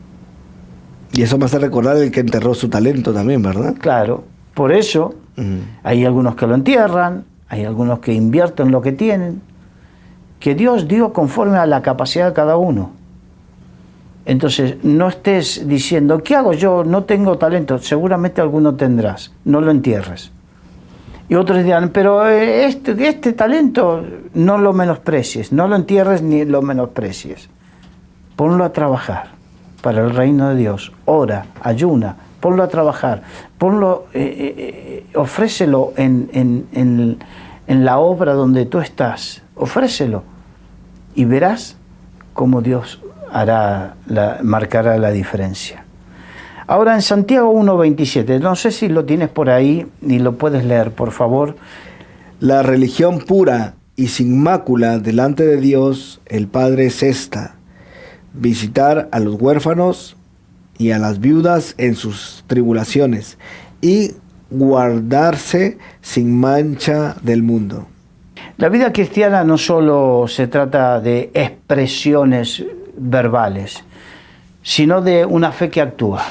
Y eso me hace recordar el que enterró su talento también, ¿verdad? Claro, por eso hay algunos que lo entierran, hay algunos que invierten lo que tienen, que Dios dio conforme a la capacidad de cada uno. Entonces, no estés diciendo, ¿qué hago yo? No tengo talento. Seguramente alguno tendrás, no lo entierres. Y otros dirán, pero este talento no lo menosprecies, no lo entierres ni lo menosprecies. Ponlo a trabajar para el reino de Dios. Ora, ayuna, ponlo a trabajar, ponlo, ofrécelo en la obra donde tú estás, ofrécelo y verás cómo Dios marcará la diferencia. Ahora en Santiago 1:27, no sé si lo tienes por ahí y lo puedes leer, por favor. La religión pura y sin mácula delante de Dios el Padre es esta: visitar a los huérfanos y a las viudas en sus tribulaciones y guardarse sin mancha del mundo. La vida cristiana no solo se trata de expresiones verbales, sino de una fe que actúa.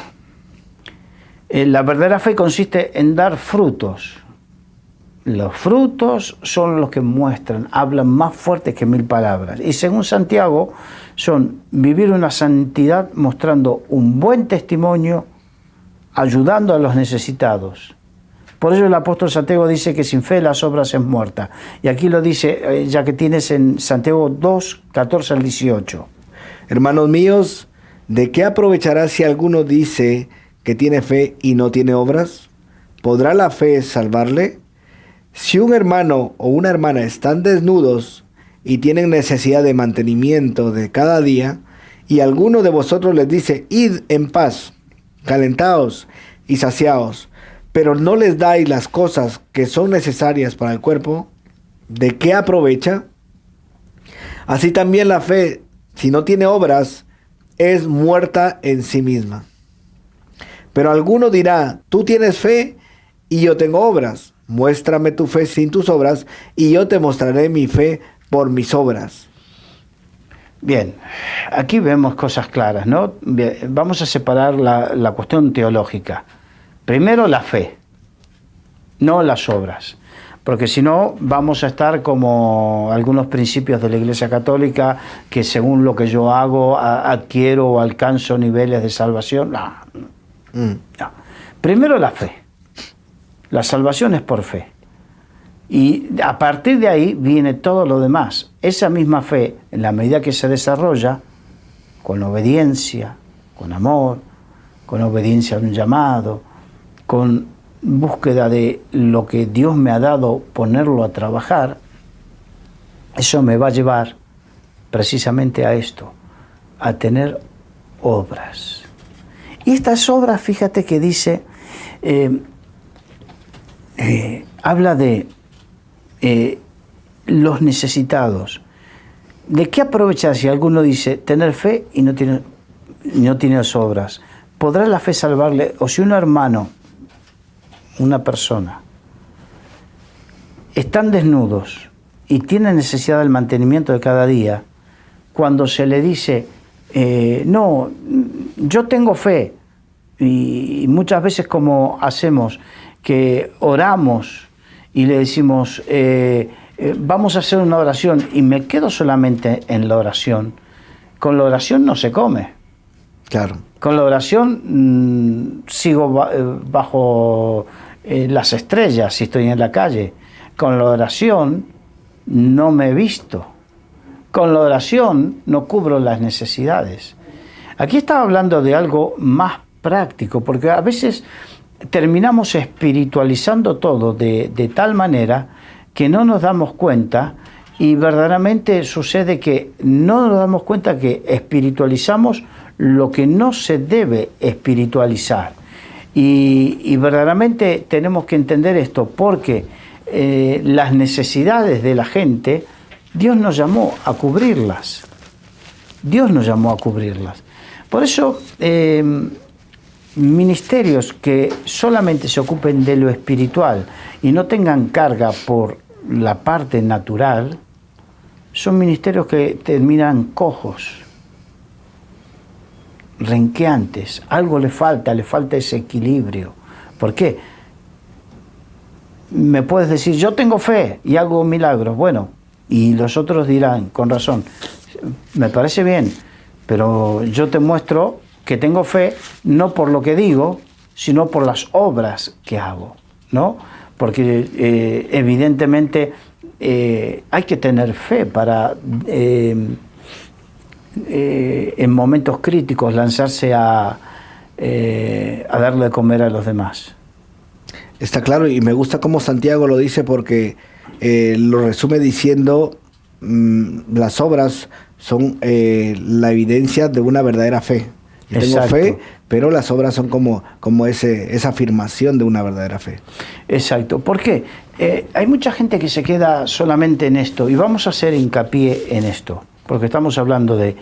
La verdadera fe consiste en dar frutos. Los frutos son los que muestran, hablan más fuerte que 1000 palabras. Y según Santiago, son vivir una santidad mostrando un buen testimonio, ayudando a los necesitados. Por ello el apóstol Santiago dice que sin fe las obras es muerta. Y aquí lo dice, ya que tienes en Santiago 2, 14 al 18. Hermanos míos, ¿de qué aprovechará si alguno dice que tiene fe y no tiene obras? ¿Podrá la fe salvarle? Si un hermano o una hermana están desnudos y tienen necesidad de mantenimiento de cada día, y alguno de vosotros les dice, id en paz, calentaos y saciaos, pero no les dais las cosas que son necesarias para el cuerpo, ¿de qué aprovecha? Así también la fe, si no tiene obras, es muerta en sí misma. Pero alguno dirá, tú tienes fe y yo tengo obras. Muéstrame tu fe sin tus obras y yo te mostraré mi fe por mis obras. Bien, aquí vemos cosas claras, ¿no? Bien, vamos a separar la cuestión teológica. Primero la fe, no las obras. Porque si no, vamos a estar como algunos principios de la Iglesia Católica, que según lo que yo hago, adquiero o alcanzo niveles de salvación. No. No. Primero la fe. La salvación es por fe. Y a partir de ahí viene todo lo demás. Esa misma fe, en la medida que se desarrolla, con obediencia, con amor, con obediencia a un llamado, con búsqueda de lo que Dios me ha dado, ponerlo a trabajar, eso me va a llevar precisamente a esto, a tener obras. Y estas obras, fíjate que dice, habla de los necesitados. ¿De qué aprovechar si alguno dice tener fe y no tiene obras? ¿Podrá la fe salvarle? O si un hermano, una persona, están desnudos y tienen necesidad del mantenimiento de cada día, cuando se le dice, no, yo tengo fe, y muchas veces como hacemos, que oramos y le decimos, vamos a hacer una oración, y me quedo solamente en la oración. Con la oración no se come. Claro. Con la oración sigo bajo las estrellas si estoy en la calle. Con la oración no me visto. Con la oración no cubro las necesidades. Aquí estaba hablando de algo más práctico, porque a veces terminamos espiritualizando todo de tal manera que no nos damos cuenta, y verdaderamente sucede que no nos damos cuenta que espiritualizamos lo que no se debe espiritualizar. Y verdaderamente tenemos que entender esto, porque las necesidades de la gente, Dios nos llamó a cubrirlas. Dios nos llamó a cubrirlas. Por eso, ministerios que solamente se ocupen de lo espiritual y no tengan carga por la parte natural, son ministerios que terminan cojos, renqueantes. Algo le falta ese equilibrio. ¿Por qué? Me puedes decir, yo tengo fe y hago milagros. Bueno, y los otros dirán, con razón, me parece bien, pero yo te muestro que tengo fe no por lo que digo, sino por las obras que hago, ¿no? Porque evidentemente hay que tener fe para en momentos críticos lanzarse a darle de comer a los demás. Está claro, y me gusta cómo Santiago lo dice porque lo resume diciendo las obras son la evidencia de una verdadera fe. Yo tengo fe, pero las obras son como esa afirmación de una verdadera fe. Exacto. ¿Por qué? Hay mucha gente que se queda solamente en esto, y vamos a hacer hincapié en esto, porque estamos hablando de,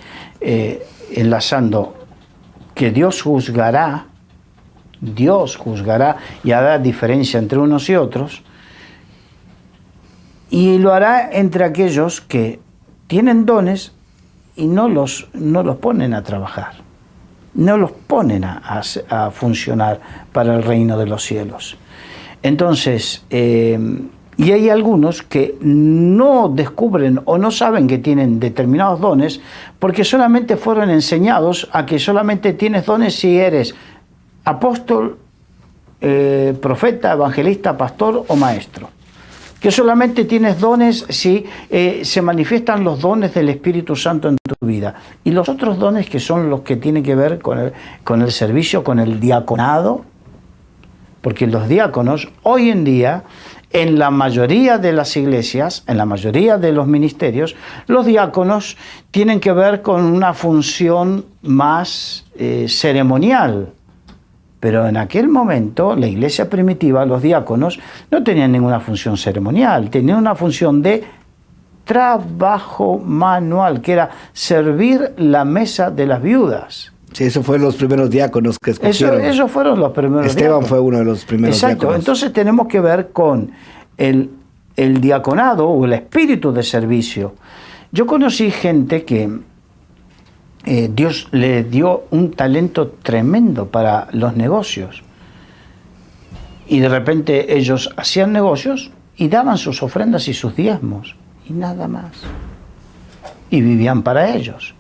enlazando, que Dios juzgará y hará diferencia entre unos y otros, y lo hará entre aquellos que tienen dones y no los ponen a trabajar, no los ponen a funcionar para el reino de los cielos. Entonces, y hay algunos que no descubren o no saben que tienen determinados dones porque solamente fueron enseñados a que solamente tienes dones si eres apóstol, profeta, evangelista, pastor o maestro. Que solamente tienes dones si se manifiestan los dones del Espíritu Santo en tu vida. Y los otros dones, que son los que tienen que ver con el servicio, con el diaconado, porque los diáconos hoy en día, en la mayoría de las iglesias, en la mayoría de los ministerios, los diáconos tienen que ver con una función más ceremonial. Pero en aquel momento, la iglesia primitiva, los diáconos, no tenían ninguna función ceremonial, tenían una función de trabajo manual, que era servir la mesa de las viudas. Sí, esos fueron los primeros diáconos que escogieron. Esos fueron los primeros Esteban diáconos. fue uno de los primeros Exacto. diáconos. Entonces tenemos que ver con el diaconado o el espíritu de servicio. Yo conocí gente que Dios le dio un talento tremendo para los negocios. Y de repente ellos hacían negocios y daban sus ofrendas y sus diezmos. Y nada más. Y vivían para ellos.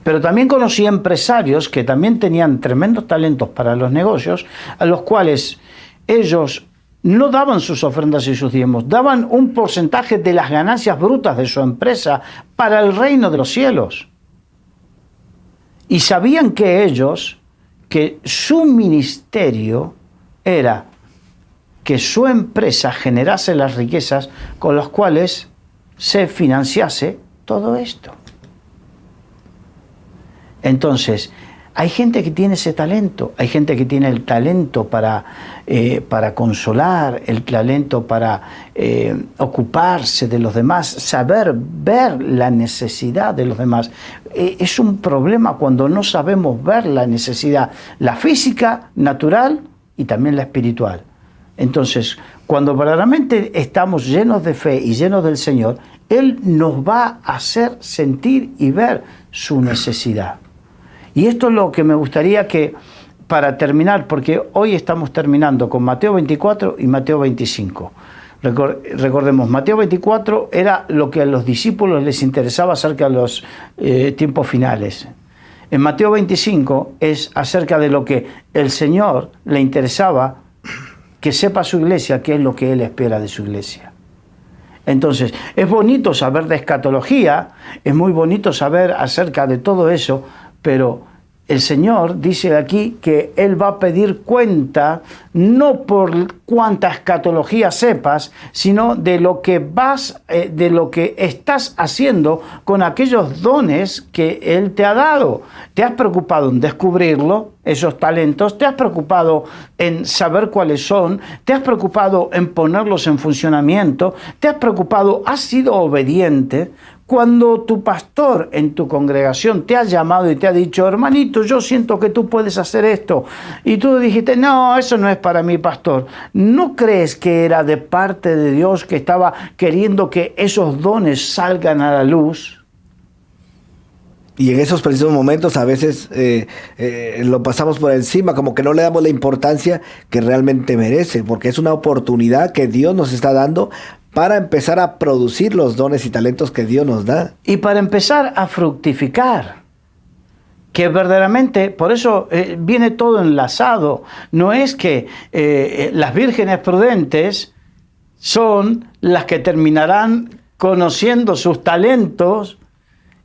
Pero también conocí empresarios que también tenían tremendos talentos para los negocios, a los cuales ellos no daban sus ofrendas y sus diezmos, daban un porcentaje de las ganancias brutas de su empresa para el reino de los cielos. Y sabían que su ministerio era que su empresa generase las riquezas con las cuales se financiase todo esto. Entonces, hay gente que tiene ese talento, hay gente que tiene el talento para consolar, el talento para ocuparse de los demás, saber ver la necesidad de los demás. Es un problema cuando no sabemos ver la necesidad, la física, natural y también la espiritual. Entonces, cuando verdaderamente estamos llenos de fe y llenos del Señor, Él nos va a hacer sentir y ver su necesidad. Y esto es lo que me gustaría que, para terminar, porque hoy estamos terminando con Mateo 24 y Mateo 25. Recordemos, Mateo 24 era lo que a los discípulos les interesaba acerca de los tiempos finales. En Mateo 25 es acerca de lo que el Señor le interesaba que sepa su iglesia, qué es lo que Él espera de su iglesia. Entonces, es bonito saber de escatología, es muy bonito saber acerca de todo eso, pero el Señor dice aquí que Él va a pedir cuenta no por cuánta escatología sepas, sino de lo que de lo que estás haciendo con aquellos dones que Él te ha dado. ¿Te has preocupado en descubrirlo, esos talentos? ¿Te has preocupado en saber cuáles son? ¿Te has preocupado en ponerlos en funcionamiento? ¿Te has preocupado? ¿Has sido obediente? cuando tu pastor en tu congregación te ha llamado y te ha dicho, hermanito, yo siento que tú puedes hacer esto, y tú dijiste, no, eso no es para mí, pastor, ¿no crees que era de parte de Dios que estaba queriendo que esos dones salgan a la luz? Y en esos precisos momentos a veces lo pasamos por encima, como que no le damos la importancia que realmente merece, porque es una oportunidad que Dios nos está dando para empezar a producir los dones y talentos que Dios nos da. Y para empezar a fructificar, que verdaderamente, por eso viene todo enlazado. No es que las vírgenes prudentes son las que terminarán conociendo sus talentos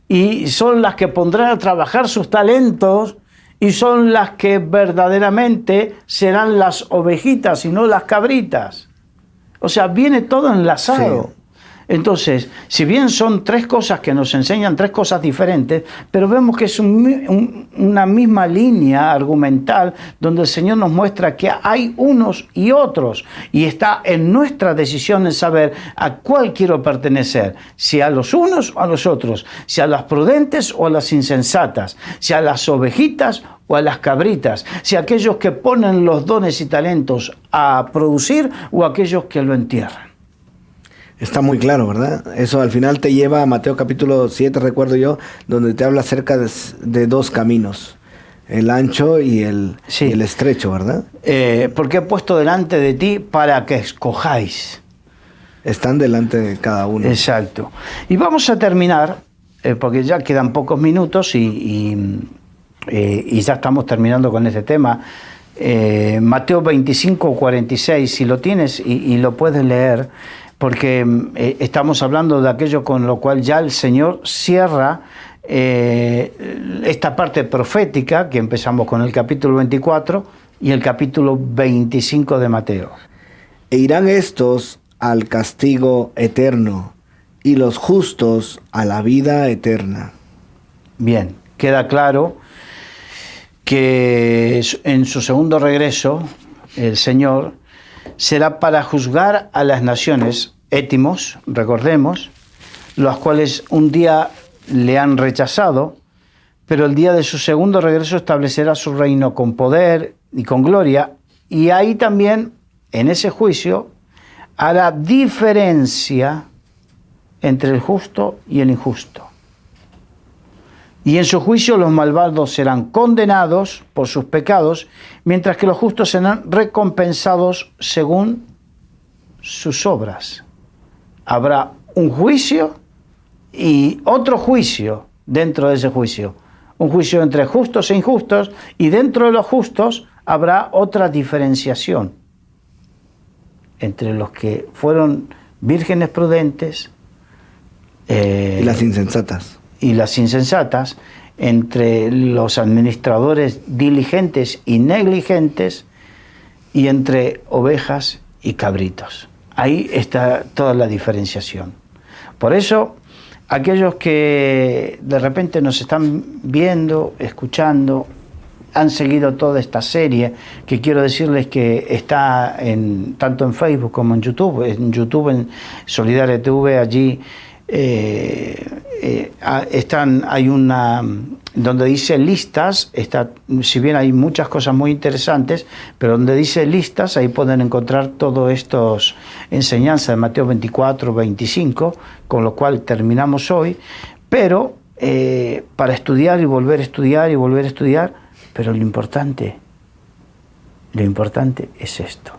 y son las que pondrán a trabajar sus talentos y son las que verdaderamente serán las ovejitas y no las cabritas. O sea, viene todo enlazado. Sí. Entonces, si bien son tres cosas que nos enseñan tres cosas diferentes, pero vemos que es una misma línea argumental donde el Señor nos muestra que hay unos y otros, y está en nuestra decisión en saber a cuál quiero pertenecer, si a los unos o a los otros, si a las prudentes o a las insensatas, si a las ovejitas o a las cabritas, si a aquellos que ponen los dones y talentos a producir o a aquellos que lo entierran. Está muy claro, ¿verdad? Eso al final te lleva a Mateo capítulo 7, recuerdo yo, donde te habla acerca de dos caminos, el ancho y el estrecho, ¿verdad? Porque he puesto delante de ti para que escojáis. Están delante de cada uno. Exacto. Y vamos a terminar, porque ya quedan pocos minutos y ya estamos terminando con este tema. Mateo 25, 46, si lo tienes y lo puedes leer, porque estamos hablando de aquello con lo cual ya el Señor cierra esta parte profética, que empezamos con el capítulo 24 y el capítulo 25 de Mateo. E irán estos al castigo eterno y los justos a la vida eterna. Bien, queda claro que en su segundo regreso el Señor será para juzgar a las naciones, étimos, recordemos, los cuales un día le han rechazado, pero el día de su segundo regreso establecerá su reino con poder y con gloria, y ahí también, en ese juicio, hará diferencia entre el justo y el injusto. Y en su juicio los malvados serán condenados por sus pecados, mientras que los justos serán recompensados según sus obras. Habrá un juicio y otro juicio dentro de ese juicio. Un juicio entre justos e injustos, y dentro de los justos habrá otra diferenciación entre los que fueron vírgenes prudentes y las insensatas. Y las insensatas, entre los administradores diligentes y negligentes, y entre ovejas y cabritos. Ahí está toda la diferenciación. Por eso, aquellos que de repente nos están viendo, escuchando, han seguido toda esta serie, que quiero decirles que está tanto en Facebook como en YouTube. En YouTube, en Solidaria TV, allí hay una donde dice listas, si bien hay muchas cosas muy interesantes, pero donde dice listas, ahí pueden encontrar todas estas enseñanzas de Mateo 24, 25, con lo cual terminamos hoy, pero para estudiar y volver a estudiar y volver a estudiar, pero lo importante es esto: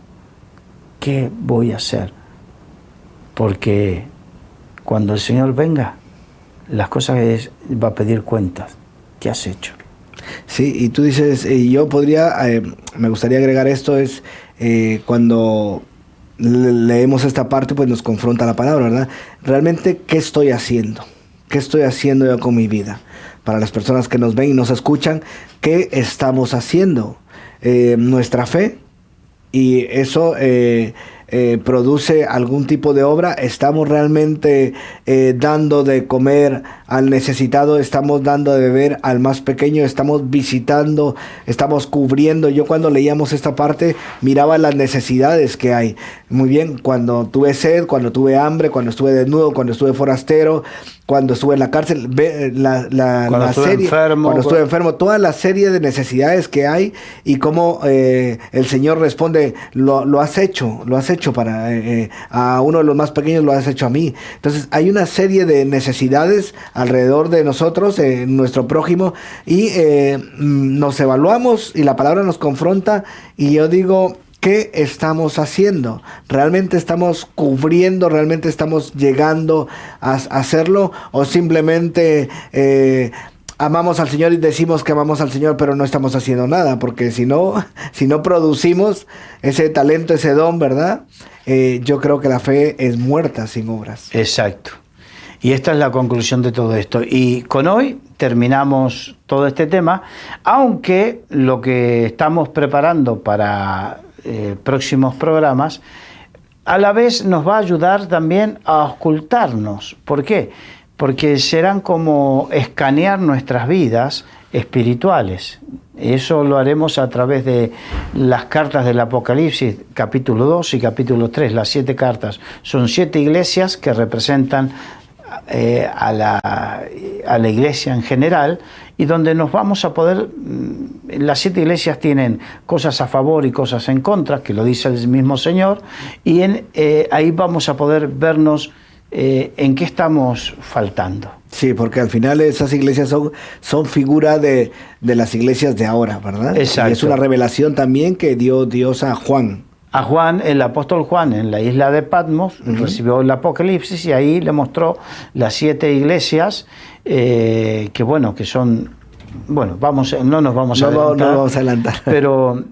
¿qué voy a hacer? Porque cuando el Señor venga, las cosas va a pedir cuentas. ¿Qué has hecho? Sí, y tú dices, yo podría, me gustaría agregar esto, es cuando leemos esta parte, pues nos confronta la palabra, ¿verdad? Realmente, ¿qué estoy haciendo? ¿Qué estoy haciendo yo con mi vida? Para las personas que nos ven y nos escuchan, ¿qué estamos haciendo? Nuestra fe, y eso produce algún tipo de obra. ¿Estamos realmente dando de comer al necesitado, estamos dando de beber al más pequeño, estamos visitando, estamos cubriendo. Yo cuando leíamos esta parte miraba las necesidades que hay. Muy bien, cuando tuve sed, cuando tuve hambre, cuando estuve desnudo, cuando estuve forastero, cuando estuve en la cárcel, cuando estuve serie, enfermo, cuando estuve enfermo, toda la serie de necesidades que hay y cómo el Señor responde, lo has hecho para a uno de los más pequeños, lo has hecho a mí. Entonces hay una serie de necesidades alrededor de nosotros, nuestro prójimo, y nos evaluamos y la palabra nos confronta y yo digo, ¿qué estamos haciendo? ¿Realmente estamos cubriendo? ¿Realmente estamos llegando a hacerlo? ¿O simplemente amamos al Señor y decimos que amamos al Señor, pero no estamos haciendo nada? Porque si no producimos ese talento, ese don, ¿verdad? Yo creo que la fe es muerta sin obras. Exacto. Y esta es la conclusión de todo esto. Y con hoy terminamos todo este tema, aunque lo que estamos preparando para próximos programas, a la vez nos va a ayudar también a ocultarnos. ¿Por qué? Porque serán como escanear nuestras vidas espirituales. Eso lo haremos a través de las cartas del Apocalipsis, capítulo 2 y capítulo 3, las 7 cartas. Son 7 iglesias que representan a la iglesia en general, y donde nos vamos a poder, las 7 iglesias tienen cosas a favor y cosas en contra, que lo dice el mismo Señor, y ahí vamos a poder vernos en qué estamos faltando. Sí, porque al final esas iglesias son figura de las iglesias de ahora, ¿verdad? Exacto. Y es una revelación también que dio Dios a Juan. A Juan, el apóstol Juan, en la isla de Patmos, recibió el Apocalipsis y ahí le mostró las 7 iglesias que son, no nos vamos a adelantar, pero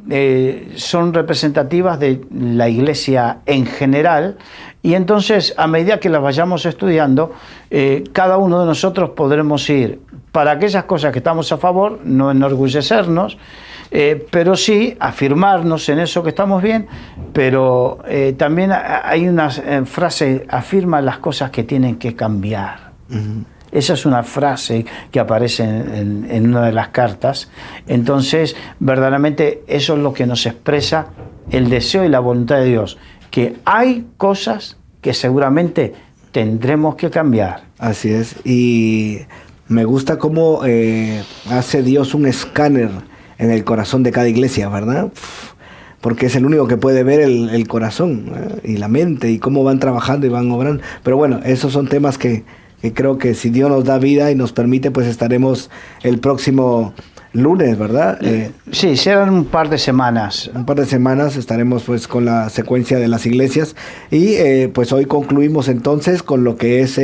son representativas de la iglesia en general, y entonces a medida que las vayamos estudiando, cada uno de nosotros podremos ir para aquellas cosas que estamos a favor, no enorgullecernos, pero sí afirmarnos en eso que estamos bien, pero también hay una frase, afirma las cosas que tienen que cambiar. Esa es una frase que aparece en una de las cartas. Entonces, verdaderamente eso es lo que nos expresa el deseo y la voluntad de Dios, que hay cosas que seguramente tendremos que cambiar. Así es, y me gusta cómo hace Dios un escáner en el corazón de cada iglesia, ¿verdad? Porque es el único que puede ver el corazón y la mente y cómo van trabajando y van obrando. Pero bueno, esos son temas que creo que si Dios nos da vida y nos permite, pues estaremos el próximo lunes, ¿verdad? Sí, serán un par de semanas. Un par de semanas estaremos pues con la secuencia de las iglesias y pues hoy concluimos entonces con lo que es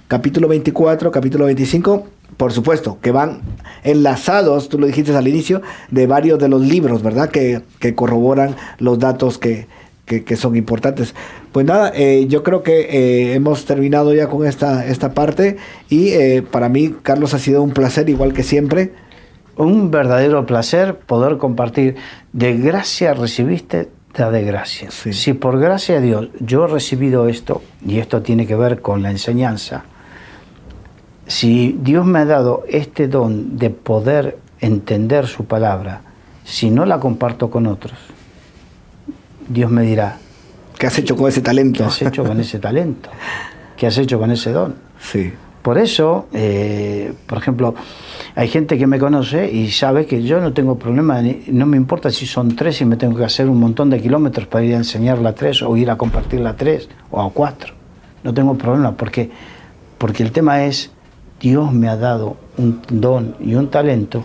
capítulo 24, capítulo 25. Por supuesto, que van enlazados, tú lo dijiste al inicio, de varios de los libros, ¿verdad? Que corroboran los datos que son importantes. Pues nada, yo creo que hemos terminado ya con esta parte y para mí, Carlos, ha sido un placer, igual que siempre. Un verdadero placer poder compartir. De gracia recibiste, da de gracia. Sí. Si por gracia de Dios yo he recibido esto, y esto tiene que ver con la enseñanza, si Dios me ha dado este don de poder entender su palabra, si no la comparto con otros, Dios me dirá, ¿qué has hecho con ese talento? ¿Qué has hecho con ese talento? ¿Qué has hecho con ese don? Sí. Por eso, por ejemplo, hay gente que me conoce y sabe que yo no tengo problema, no me importa si son 3 y me tengo que hacer un montón de kilómetros para ir a enseñar la 3 o ir a compartir la 3 o a 4. No tengo problema porque el tema es, Dios me ha dado un don y un talento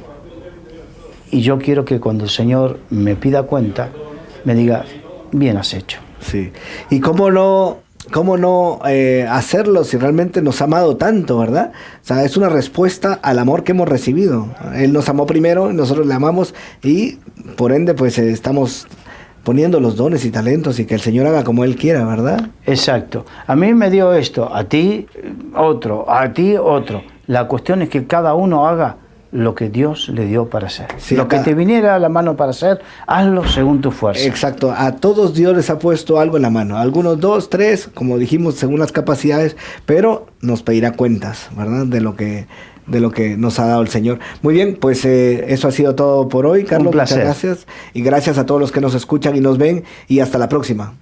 y yo quiero que cuando el Señor me pida cuenta, me diga, bien has hecho. Sí. ¿Y cómo no hacerlo si realmente nos ha amado tanto, verdad? O sea, es una respuesta al amor que hemos recibido. Él nos amó primero, nosotros le amamos y por ende pues estamos poniendo los dones y talentos y que el Señor haga como Él quiera, ¿verdad? Exacto. A mí me dio esto, a ti otro, a ti otro. La cuestión es que cada uno haga lo que Dios le dio para hacer. Sí, lo que te viniera a la mano para hacer, hazlo según tu fuerza. Exacto, a todos Dios les ha puesto algo en la mano, algunos 2, 3, como dijimos, según las capacidades, pero nos pedirá cuentas, ¿verdad? De lo que nos ha dado el Señor. Muy bien, pues eso ha sido todo por hoy, Carlos. Un placer. Muchas gracias, y gracias a todos los que nos escuchan y nos ven, y hasta la próxima.